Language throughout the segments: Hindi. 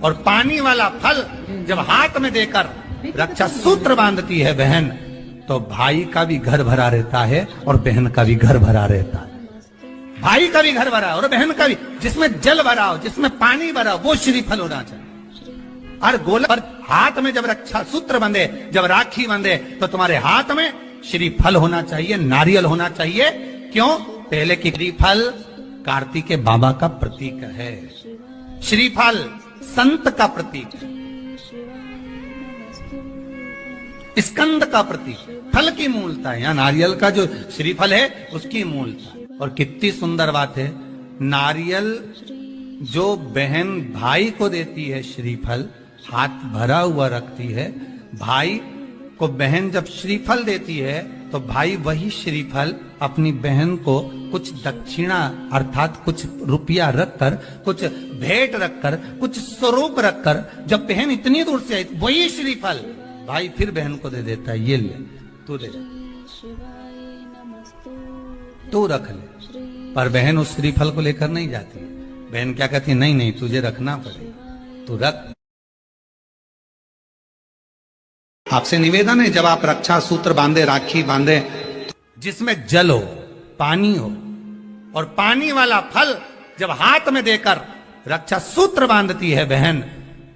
और पानी वाला फल जब हाथ में देकर रक्षा सूत्र बांधती है बहन, तो भाई का भी घर भरा रहता है और बहन का भी घर भरा रहता है। भाई का भी घर भरा और बहन का भी। जिसमें जल भरा हो, जिसमें पानी भरा हो, वो श्रीफल होना चाहिए। और गोला पर हाथ में जब रक्षा सूत्र बंधे, जब राखी बंधे, तो तुम्हारे हाथ में श्रीफल होना चाहिए, नारियल होना चाहिए। क्यों? पहले की श्रीफल कार्तिक के बाबा का प्रतीक है। श्रीफल संत का प्रतीक है, स्कंद का प्रतीक, फल की मूलता है। यहाँ नारियल का जो श्रीफल है उसकी मूलता। और कितनी सुंदर बात है, नारियल जो बहन भाई को देती है श्रीफल, हाथ भरा हुआ रखती है। भाई को बहन जब श्रीफल देती है तो भाई वही श्रीफल अपनी बहन को कुछ दक्षिणा अर्थात कुछ रुपया रखकर, कुछ भेंट रखकर, कुछ स्वरूप रखकर, जब बहन इतनी दूर से आई वही श्रीफल भाई फिर बहन को दे देता है। ये ले, तू ले, तू रख ले। पर बहन उस श्रीफल को लेकर नहीं जाती है। बहन क्या कहती है? नहीं नहीं, तुझे रखना पड़ेगा, तू रख। आपसे निवेदन है, जब आप रक्षा सूत्र बांधे, राखी बांधे, जिसमें जल हो, पानी हो, और पानी वाला फल जब हाथ में देकर रक्षा सूत्र बांधती है बहन,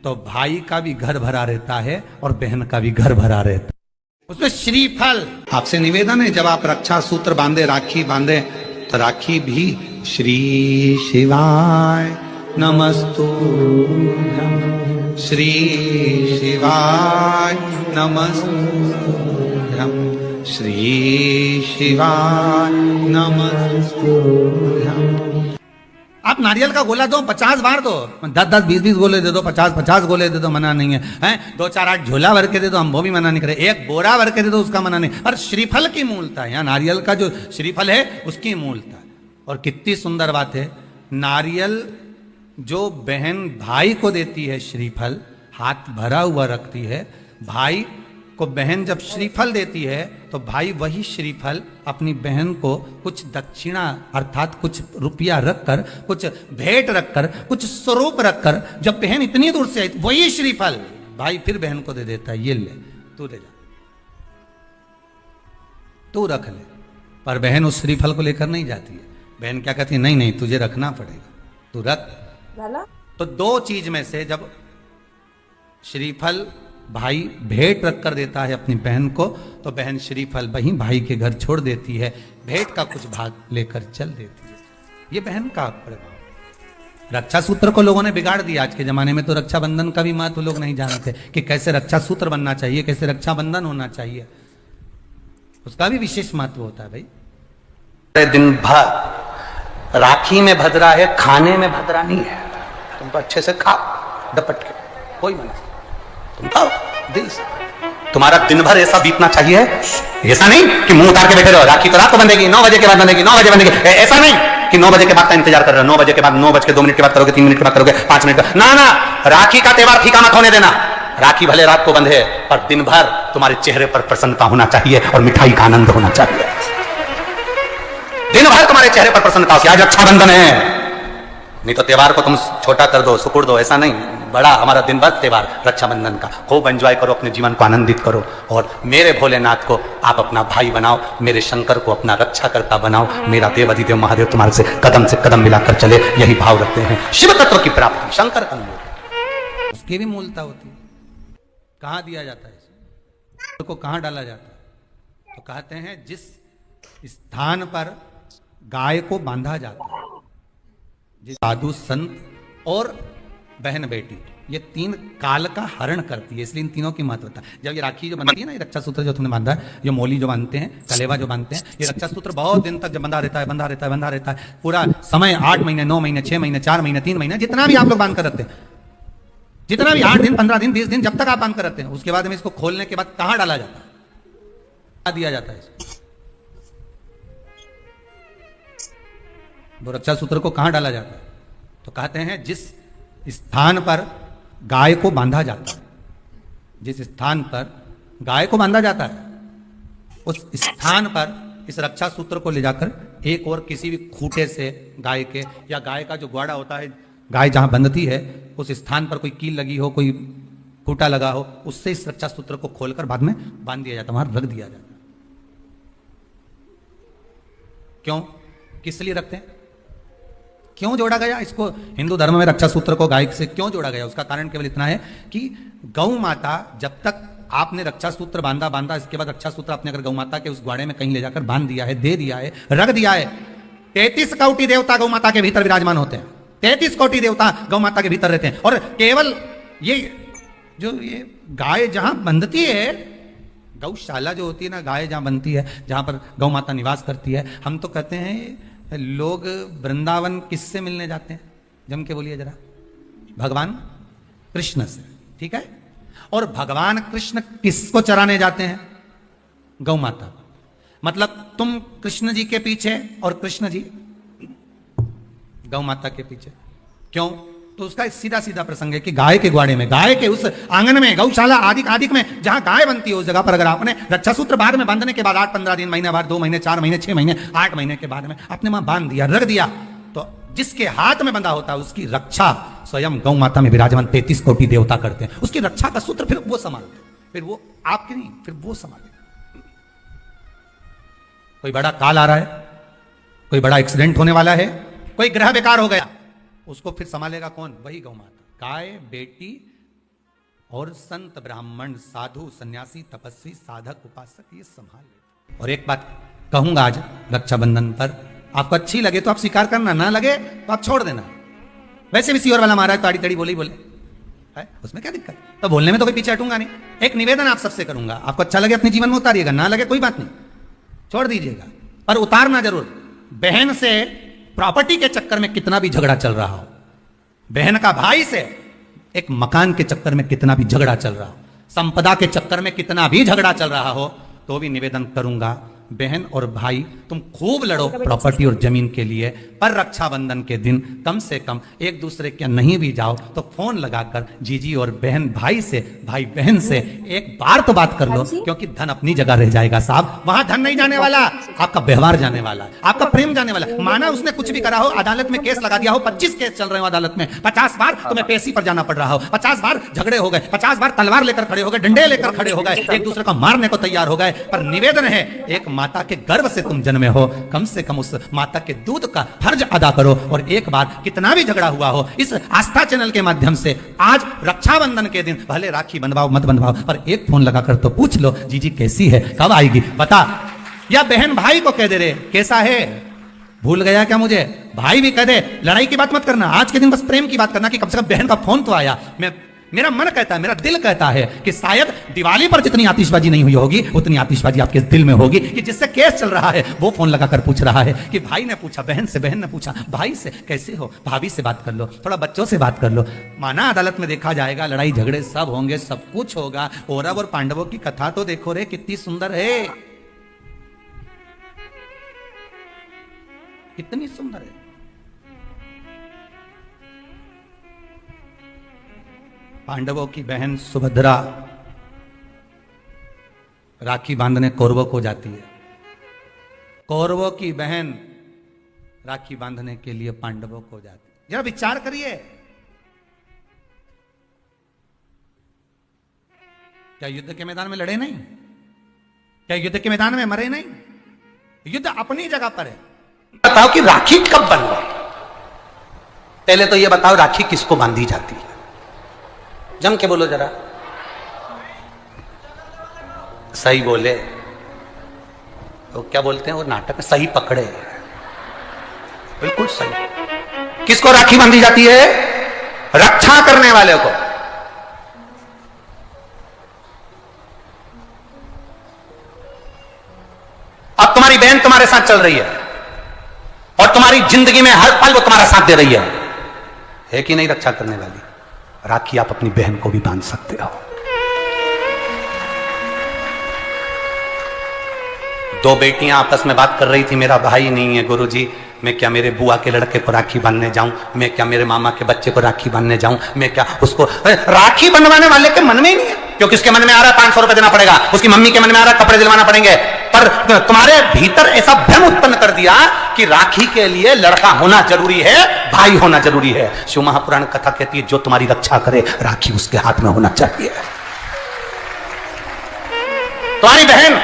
तो भाई का भी घर भरा रहता है और बहन का भी घर भरा रहता है। उसमें श्रीफल। आपसे निवेदन है, जब आप रक्षा सूत्र बांधे, राखी बांधे, तो राखी भी श्री शिवाय नमस्तुभ्यं, श्री शिवाय नमस्तुभ्यं, श्री शिवाय नमस्तुभ्यं। आप नारियल का गोला दो, 50 बार दो, 10-10, 20-20 गोले दे दो, 50-50 गोले दे दो, मना नहीं है, हैं? 2-4-8 झोला भर के दे दो, हम वो भी मना नहीं करे। एक बोरा भर के दे दो, उसका मना नहीं। और श्रीफल की मूलता है, यहाँ नारियल का जो श्रीफल है उसकी मूलता है। और कितनी सुंदर बात है, नारियल जो बहन भाई को देती है श्रीफल, हाथ भरा हुआ रखती है। भाई को बहन जब श्रीफल देती है तो भाई वही श्रीफल अपनी बहन को कुछ दक्षिणा अर्थात कुछ रुपया रखकर, कुछ भेंट रखकर, कुछ स्वरूप रखकर, जब बहन इतनी दूर से आई वही श्रीफल भाई फिर बहन को दे देता है। ये ले, तू ले जा, तू रख ले। पर बहन उस श्रीफल को लेकर नहीं जाती है। बहन क्या कहती है? नहीं नहीं, तुझे रखना पड़ेगा, तू रख। तो दो चीज में से जब श्रीफल भाई भेंट रख कर देता है अपनी बहन को, तो बहन श्रीफल वहीं भाई के घर छोड़ देती है, भेंट का कुछ भाग लेकर चल देती है। ये बहन का प्रभाव। रक्षा सूत्र को लोगों ने बिगाड़ दिया। आज के जमाने में तो रक्षाबंधन का भी महत्व लोग नहीं जानते कि कैसे रक्षा सूत्र बनना चाहिए, कैसे रक्षाबंधन होना चाहिए। उसका भी विशेष महत्व होता है भाई। दिन भर राखी में भद्रा है, खाने में भद्रा नहीं है। तुम तो अच्छे से खाओ डपट के, कोई मना, तुम खाओ दिल से। तुम्हारा दिन भर ऐसा बीतना चाहिए, ऐसा नहीं कि मुंह उतार के बैठे रहो। राखी तो रात को बंधेगी, 9 बजे के बाद बंधेगी, 9 बजे बंधेगी। ऐसा नहीं कि 9 बजे के बाद का इंतजार कर रहे हो, 9 बजे के बाद 9 बज के 2 मिनट के बाद करोगे, 3 मिनट के बाद करोगे, 5 मिनट का ना ना। राखी का त्योहार फीका मत होने देना। राखी भले रात को बंधे, पर दिन भर तुम्हारे चेहरे पर प्रसन्नता होना चाहिए और मिठाई का आनंद होना चाहिए। दिन भर तुम्हारे चेहरे पर प्रसन्नता हो कि आज रक्षाबंधन है। नहीं तो त्योहार को तुम छोटा कर दो, सुकुड़ दो, ऐसा नहीं। बड़ा हमारा दिन भर त्योहार रक्षाबंधन का, खूब एंजॉय करो, अपने जीवन को आनंदित करो। और मेरे भोलेनाथ को आप अपना भाई बनाओ, मेरे शंकर को अपना रक्षाकर्ता बनाओ। मेरा देव अधिदेव महादेव तुम्हारे से कदम मिलाकर चले, यही भाव रखते हैं। शिव तत्व की प्राप्ति शंकर का मूल, उसकी भी मूलता होती है। कहाँ दिया जाता है, को कहाँ डाला जाता है? तो कहते हैं जिस स्थान पर गाय को बांधा जाता है, जिस साधु संत और बहन बेटी, ये 3 काल का हरण करती है, इसलिए इन तीनों की महत्वता। जब ये राखी जो बनती है ना, ये रक्षा सूत्र जो तुमने बांधा है, ये मोली जो बांधते हैं, कलेवा जो बांधते हैं, ये रक्षा सूत्र बहुत दिन तक जब बंधा रहता है, पूरा समय 8 महीने, 9 महीने, 6 महीने, 4 महीने, 3 महीने, जितना भी आप लोग बांध कर रखते हैं, जितना भी 8 दिन, 15 दिन, 20 दिन, जब तक आप बांध कर रखते हैं, उसके बाद में इसको खोलने के बाद कहां डाला जाता है, क्या दिया जाता है इसको? वो रक्षा सूत्र को कहां डाला जाता है? तो कहते हैं जिस स्थान पर गाय को बांधा जाता है, जिस स्थान पर गाय को बांधा जाता है, उस स्थान पर इस रक्षा सूत्र को ले जाकर एक और किसी भी खूंटे से गाय के, या गाय का जो ग्वाड़ा होता है गाय जहां बंधती है उस स्थान पर कोई कील लगी हो, कोई खूंटा लगा हो, उससे इस रक्षा सूत्र को खोलकर बाद में बांध दिया जाता, वहां रख दिया जाता। क्यों, किस लिए रखते हैं, क्यों जोड़ा गया इसको हिंदू धर्म में रक्षा सूत्र को गाय से क्यों जोड़ा गया? उसका कारण केवल इतना है कि गौ माता, जब तक आपने रक्षा सूत्र बांधा, इसके बाद रक्षा सूत्र आपने अगर गौ माता के उस ग्वाड़े में कहीं ले जाकर बांध दिया है, दे दिया है, रख दिया है, 33 कोटि देवता गौ माता के भीतर विराजमान होते हैं, 33 कोटि देवता गौ माता के भीतर रहते हैं। और केवल ये गाय जहां बंधती है, गौशाला जो होती है ना, गाय जहां बनती है, जहां पर गौ माता निवास करती है, हम तो कहते हैं लोग वृंदावन किससे मिलने जाते हैं? जम के बोलिए जरा, भगवान कृष्ण से, ठीक है। और भगवान कृष्ण किसको चराने जाते हैं? गौ माता। मतलब तुम कृष्ण जी के पीछे और कृष्ण जी गौ माता के पीछे। क्यों? तो उसका सीधा सीधा प्रसंग है कि गाय के ग्वाड़े में, गाय के उस आंगन में, गौशाला आदि में जहां गाय बनती है, उस जगह पर अगर आपने रक्षा सूत्र बाद में बांधने के बाद 8-15 दिन, महीना बाद, 2 महीने, 4 महीने, 6 महीने, 8 महीने के बाद में आपने वहां बांध दिया, रख दिया, तो जिसके हाथ में बंधा होता है उसकी रक्षा स्वयं गौ माता में विराजमान 33 कोटि देवता करते हैं। उसकी रक्षा का सूत्र फिर वो संभालते हैं, फिर वो आपके नहीं, फिर वो संभालते। कोई बड़ा काल आ रहा है, कोई बड़ा एक्सीडेंट होने वाला है, कोई ग्रह बेकार हो गया, उसको फिर संभालेगा कौन? वही गौ माता। गाय, बेटी और संत, ब्राह्मण, साधु, सन्यासी, तपस्वी, साधक, उपासक, ये संभाल लेते। और एक बात कहूंगा आज रक्षाबंधन पर, आपको अच्छी लगे तो आप स्वीकार करना, ना लगे तो आप छोड़ देना। वैसे भी सीवर वाला महाराज ताड़ी तड़ी बोले ही बोले है, उसमें क्या दिक्कत? तो बोलने में तो कोई पीछे हटूंगा नहीं। एक निवेदन आप सबसे करूंगा, आपको अच्छा लगे अपने जीवन में उतारिएगा, ना लगे कोई बात नहीं, छोड़ दीजिएगा, पर उतारना जरूर। बहन से प्रॉपर्टी के चक्कर में कितना भी झगड़ा चल रहा हो, बहन का भाई से एक मकान के चक्कर में कितना भी झगड़ा चल रहा हो, संपदा के चक्कर में कितना भी झगड़ा चल रहा हो, तो भी निवेदन करूंगा, बहन और भाई तुम खूब लड़ो प्रॉपर्टी और जमीन के लिए, पर रक्षाबंधन के दिन कम से कम एक दूसरे के नहीं भी जाओ तो फोन लगाकर जीजी और बहन भाई से, भाई बहन से एक बार तो बात कर लो, क्योंकि धन अपनी जगह रह जाएगा साहब, वहां धन नहीं जाने वाला, आपका व्यवहार जाने वाला, आपका प्रेम जाने वाला। माना उसने कुछ भी करा हो, अदालत में केस लगा दिया हो, 25 केस चल रहे हो अदालत में, 50 बार तुम्हें पेशी पर जाना पड़ रहा हो, 50 बार झगड़े हो गए, 50 बार तलवार लेकर खड़े हो गए, डंडे लेकर खड़े हो गए, एक दूसरे को मारने को तैयार हो गए, पर निवेदन है, एक माता के गर्भ से तुम जन्मे हो, कम से कम उस माता के दूध का फर्ज अदा करो। और एक बार कितना भी झगड़ा हुआ हो, इस आस्था चैनल के माध्यम से आज रक्षाबंधन के दिन भले राखी बंधवाओ मत बंधवाओ, पर एक फोन लगाकर तो पूछ लो, जीजी कैसी है, कब आएगी बता। या बहन भाई को कह दे रहे कैसा है, भूल गया क्या मुझे, भाई भी कह दे, लड़ाई की बात मत करना, आज के दिन बस प्रेम की बात करना कि कम से कम बहन का फोन तो आया। मेरा मन कहता है, मेरा दिल कहता है कि शायद दिवाली पर जितनी आतिशबाजी नहीं हुई होगी, उतनी आतिशबाजी आपके दिल में होगी कि जिससे केस चल रहा है वो फोन लगाकर पूछ रहा है कि भाई ने पूछा बहन से, बहन ने पूछा भाई से, कैसे हो, भाभी से बात कर लो, थोड़ा बच्चों से बात कर लो। माना अदालत में देखा जाएगा, लड़ाई झगड़े सब होंगे, सब कुछ होगा। कौरव और पांडवों की कथा तो देखो रे, कितनी सुंदर है, कितनी सुंदर है। पांडवों की बहन सुभद्रा राखी बांधने कौरवों को जाती है, कौरवों की बहन राखी बांधने के लिए पांडवों को जाती है। जरा विचार करिए, क्या युद्ध के मैदान में लड़े नहीं, क्या युद्ध के मैदान में मरे नहीं, युद्ध अपनी जगह पर है। बताओ कि राखी कब बनवाई, पहले तो यह बताओ राखी किसको बांधी जाती है, जम के बोलो जरा, सही बोले तो क्या बोलते हैं वो नाटक में, सही पकड़े, बिल्कुल सही। किसको राखी बांधी जाती है? रक्षा करने वाले को। अब तुम्हारी बहन तुम्हारे साथ चल रही है और तुम्हारी जिंदगी में हर पल वो तुम्हारा साथ दे रही है कि नहीं रक्षा करने वाली? राखी आप अपनी बहन को भी बांध सकते हो। दो बेटियां आपस में बात कर रही थी, मेरा भाई नहीं है गुरुजी, मैं क्या मेरे बुआ के लड़के को राखी बांधने जाऊं, मैं क्या मेरे मामा के बच्चे को राखी बांधने जाऊं, मैं क्या उसको, राखी बंधवाने वाले के मन में ही नहीं है, क्योंकि उसके मन में आ रहा है 500 रुपए देना पड़ेगा, उसकी मम्मी के मन में आ रहा है कपड़े दिलवाना पड़ेंगे, पर तुम्हारे भीतर ऐसा भ्रम उत्पन्न कर दिया कि राखी के लिए लड़का होना जरूरी है, भाई होना जरूरी है। शिव महापुराण कथा कहती है जो तुम्हारी रक्षा करे राखी उसके हाथ में होना चाहिए। तुम्हारी बहन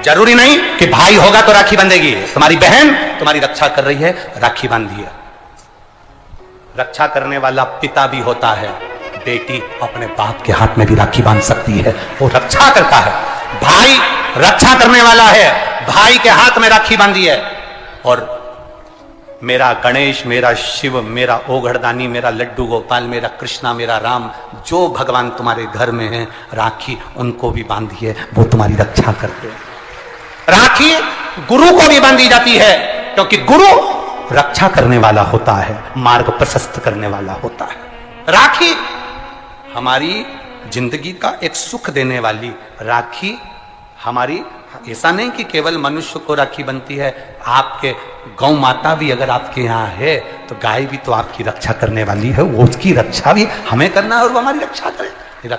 जरूरी नहीं कि भाई होगा तो राखी बंधेगी, तुम्हारी बहन तुम्हारी रक्षा कर रही है, राखी बांधिए। रक्षा करने वाला पिता भी होता है, बेटी अपने बाप के हाथ में भी राखी बांध सकती है, वो रक्षा करता है। भाई रक्षा करने वाला है, भाई के हाथ में राखी बांधी है। और मेरा गणेश, मेरा शिव, मेरा ओघड़दानी, मेरा लड्डू गोपाल, मेरा कृष्णा, मेरा राम, जो भगवान तुम्हारे घर में है राखी उनको भी बांधिए, वो तुम्हारी रक्षा करते हैं। राखी गुरु को भी बांधी जाती है क्योंकि गुरु रक्षा करने वाला होता है, मार्ग प्रशस्त करने वाला होता है। राखी हमारी जिंदगी का एक सुख देने वाली, राखी हमारी, ऐसा नहीं कि केवल मनुष्य को राखी बनती है, आपके गौ माता भी अगर आपके यहाँ है तो गाय भी तो आपकी रक्षा करने वाली है, वो उसकी रक्षा भी हमें करना है और वो हमारी रक्षा करे।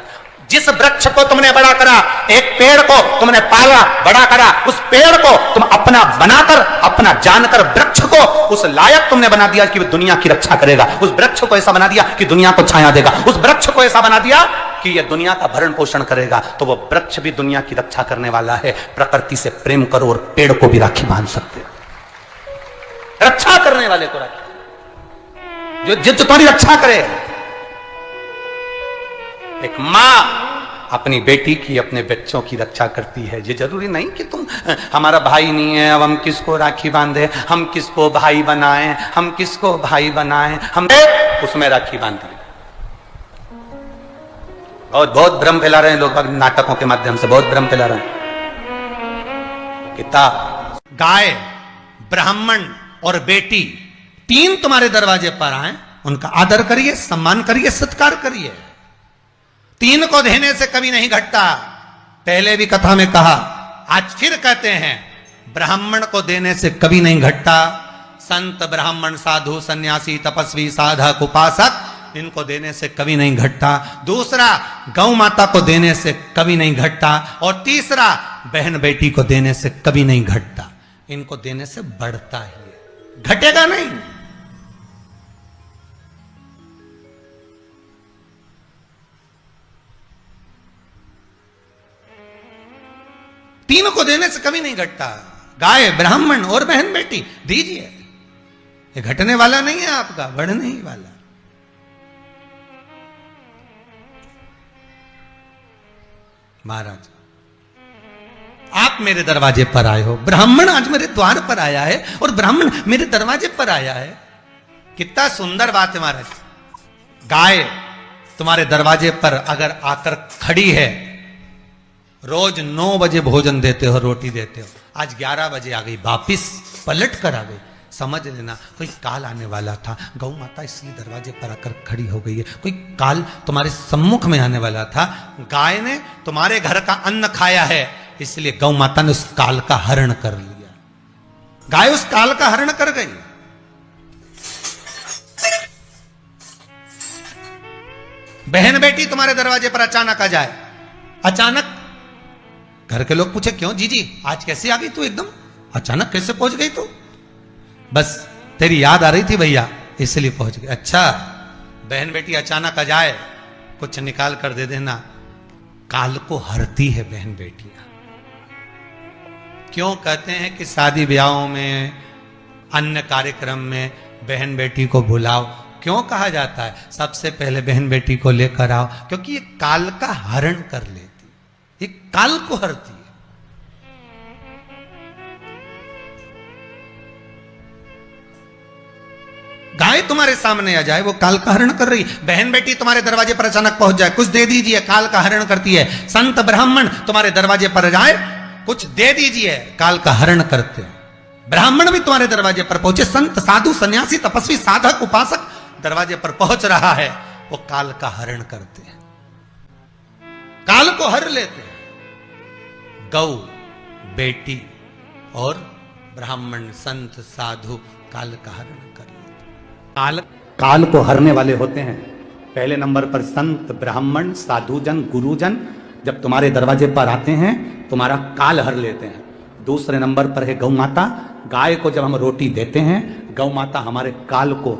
जिस वृक्ष को तुमने बड़ा करा, एक पेड़ को तुमने पाला बड़ा करा, उस पेड़ को तुम अपना बनाकर, अपना जानकर वृक्ष को उस लायक तुमने बना दिया कि वो दुनिया की रक्षा करेगा। उस वृक्ष को ऐसा बना दिया कि दुनिया को छाया देगा। उस वृक्ष को ऐसा बना दिया कि ये दुनिया का भरण पोषण करेगा, तो वो वृक्ष भी दुनिया की रक्षा करने वाला है। प्रकृति से प्रेम करो और पेड़ को भी राखी बांध सकते हो। रक्षा करने वाले को राखी, जो तुम्हारी रक्षा करे। एक माँ अपनी बेटी की, अपने बच्चों की रक्षा करती है। ये जरूरी नहीं कि तुम, हमारा भाई नहीं है अब हम किसको राखी बांधे, हम किसको भाई बनाएं, हम किसको भाई बनाएं, हम उसमें राखी बांधे। बहुत भ्रम फैला रहे हैं लोग, नाटकों के माध्यम से बहुत भ्रम फैला रहे हैं। किताब, गाय, ब्राह्मण और बेटी तीन तुम्हारे दरवाजे पर आए, उनका आदर करिए, सम्मान करिए, सत्कार करिए। तीन को देने से कभी नहीं घटता। पहले भी कथा में कहा, आज फिर कहते हैं, ब्राह्मण को देने से कभी नहीं घटता। संत, ब्राह्मण, साधु, सन्यासी, तपस्वी, साधक, उपासक, इनको देने से कभी नहीं घटता। दूसरा, गौ माता को देने से कभी नहीं घटता। और तीसरा, बहन बेटी को देने से कभी नहीं घटता। इनको देने से बढ़ता ही है, घटेगा नहीं। तीनों को देने से कभी नहीं घटता। गाय, ब्राह्मण और बहन बेटी दीजिए, ये घटने वाला नहीं है आपका, बढ़ने ही वाला। महाराज, आप मेरे दरवाजे पर आए हो, ब्राह्मण आज मेरे द्वार पर आया है और ब्राह्मण मेरे दरवाजे पर आया है। कितना सुंदर बात है महाराज। गाय तुम्हारे दरवाजे पर अगर आकर खड़ी है, रोज 9 बजे भोजन देते हो, रोटी देते हो, आज 11 बजे आ गई, वापिस पलट कर आ गई, समझ लेना कोई काल आने वाला था। गौ माता इसलिए दरवाजे पर आकर खड़ी हो गई है, कोई काल तुम्हारे सम्मुख में आने वाला था। गाय ने तुम्हारे घर का अन्न खाया है, इसलिए गौ माता ने उस काल का हरण कर लिया। गाय उस काल का हरण कर गई। बहन बेटी तुम्हारे दरवाजे पर अचानक आ जाए, अचानक घर के लोग पूछे, क्यों जीजी आज कैसे आ गई तू, एकदम अचानक कैसे पहुंच गई तू? बस तेरी याद आ रही थी भैया, इसलिए पहुंच गई। अच्छा, बहन बेटी अचानक आ जाए, कुछ निकाल कर दे देना, काल को हरती है बहन बेटियां। क्यों कहते हैं कि शादी ब्याहों में, अन्य कार्यक्रम में बहन बेटी को बुलाओ, क्यों कहा जाता है सबसे पहले बहन बेटी को लेकर आओ? क्योंकि ये काल का हरण कर लेती, ये काल को हरती है। गाय तुम्हारे सामने आ जाए, वो काल का हरण कर रही। बहन बेटी तुम्हारे दरवाजे पर अचानक पहुंच जाए, कुछ दे दीजिए, काल का हरण करती है। संत ब्राह्मण तुम्हारे दरवाजे पर जाए, कुछ दे दीजिए, काल का हरण करते हैं। ब्राह्मण भी तुम्हारे दरवाजे पर पहुंचे, संत, साधु, सन्यासी, तपस्वी, साधक, उपासक दरवाजे पर पहुंच रहा है, वो काल का हरण करते हैं, काल को हर लेते हैं। गौ, बेटी और ब्राह्मण, संत, साधु काल का हरण कर लेते। काल को हरने वाले होते हैं। पहले नंबर पर संत, ब्राह्मण, साधुजन, गुरुजन जब तुम्हारे दरवाजे पर आते हैं, तुम्हारा काल हर लेते हैं। दूसरे नंबर पर है गौ माता। गाय को जब हम रोटी देते हैं, गौ माता हमारे काल को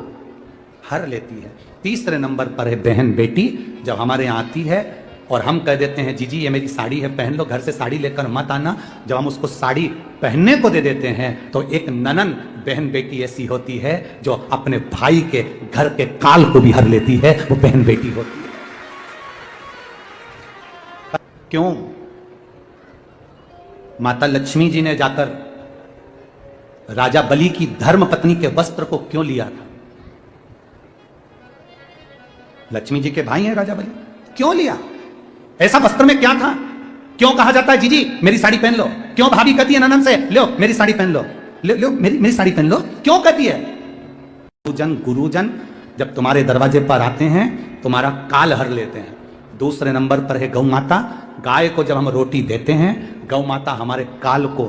हर लेती है। तीसरे नंबर पर है बहन बेटी, जब हमारे यहाँ आती है और हम कह देते हैं जीजी ये मेरी साड़ी है, पहन लो, घर से साड़ी लेकर मत आना। जब हम उसको साड़ी पहनने को दे देते हैं तो एक ननन बहन बेटी ऐसी होती है जो अपने भाई के घर के काल को भी हर लेती है, वो बहन बेटी होती है। क्यों? माता लक्ष्मी जी ने जाकर राजा बलि की धर्म पत्नी के वस्त्र को क्यों लिया था? लक्ष्मी जी के भाई हैं राजा बलि, क्यों लिया? ऐसा वस्त्र में क्या था? क्यों कहा जाता है जीजी मेरी साड़ी पहन लो? क्यों भाभी कहती है ननन से लो मेरी साड़ी पहन लो, लो मेरी साड़ी पहन लो, क्यों कहती है? गुरुजन जब तुम्हारे दरवाजे पर आते हैं तुम्हारा काल हर लेते हैं। दूसरे नंबर पर है गौ माता। गाय को जब हम रोटी देते हैं, गौ माता हमारे काल को